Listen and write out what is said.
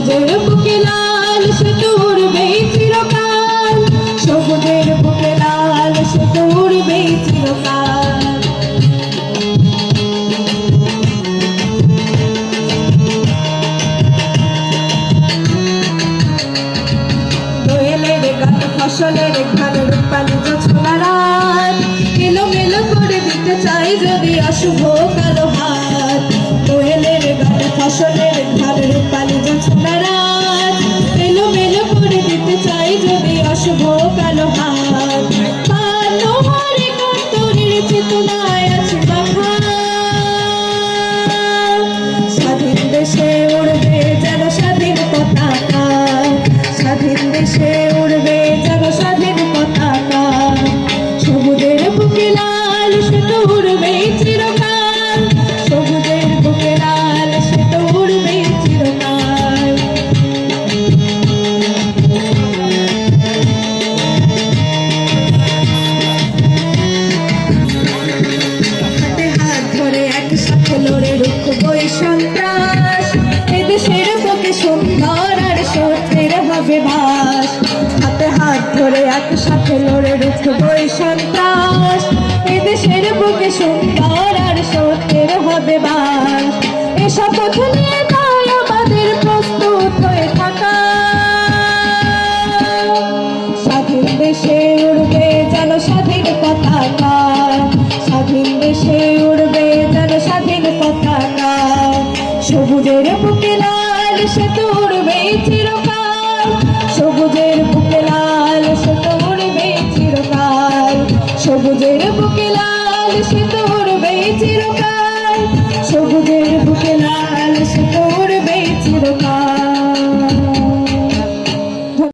সবুজের বুকে লাল সে তো উড়বেই চিরকাল, সবুজের বুকে লাল সে তো উড়বেই চিরকাল। দোয়েলের গান ফসলের ঘান রূপালী জোছনা রাত, এলোমেলো করে দিতে চাই যদি অশুভ কালো হাত। দোয়েলের গান ফসলের ঘান রূপালী জোছনা রাত, এলোমেলো করে দিতে চাই যদি অশুভ কালো হাত। পানোহারে কান্তরের চেতনায় আছে বাঁধা, স্বাধীন দেশে উড়বে যেন স্বাধীন পতাকা, স্বাধীন দেশে উড়বে যেন স্বাধীন পতাকা। সবুজের বুকে লাল সে তো উড়বেই চিরকাল, সবুজের বুকে লাল সে তো উড়বেই চিরকাল। হাতে হাত ধরে একসাথে লড়ে রুখবই সন্ত্রাস, এদেশের বুকে সুন্দর আর সত্যের হবে বাস। হাতে হাত ধরে একসাথে লড়ে রুখবই সন্ত্রাস, এদেশের বুকে সুন্দর আর সত্যের হবে বাস। এ শপথ নিয়ে তাই আমাদের প্রস্তুত হয়ে থাকা, স্বাধীন দেশে উড়বে যেন স্বাধীন পতাকা, স্বাধীন দেশে উড়বে যেন স্বাধীন পতাকা। সবুজের বুকে লাল সে তো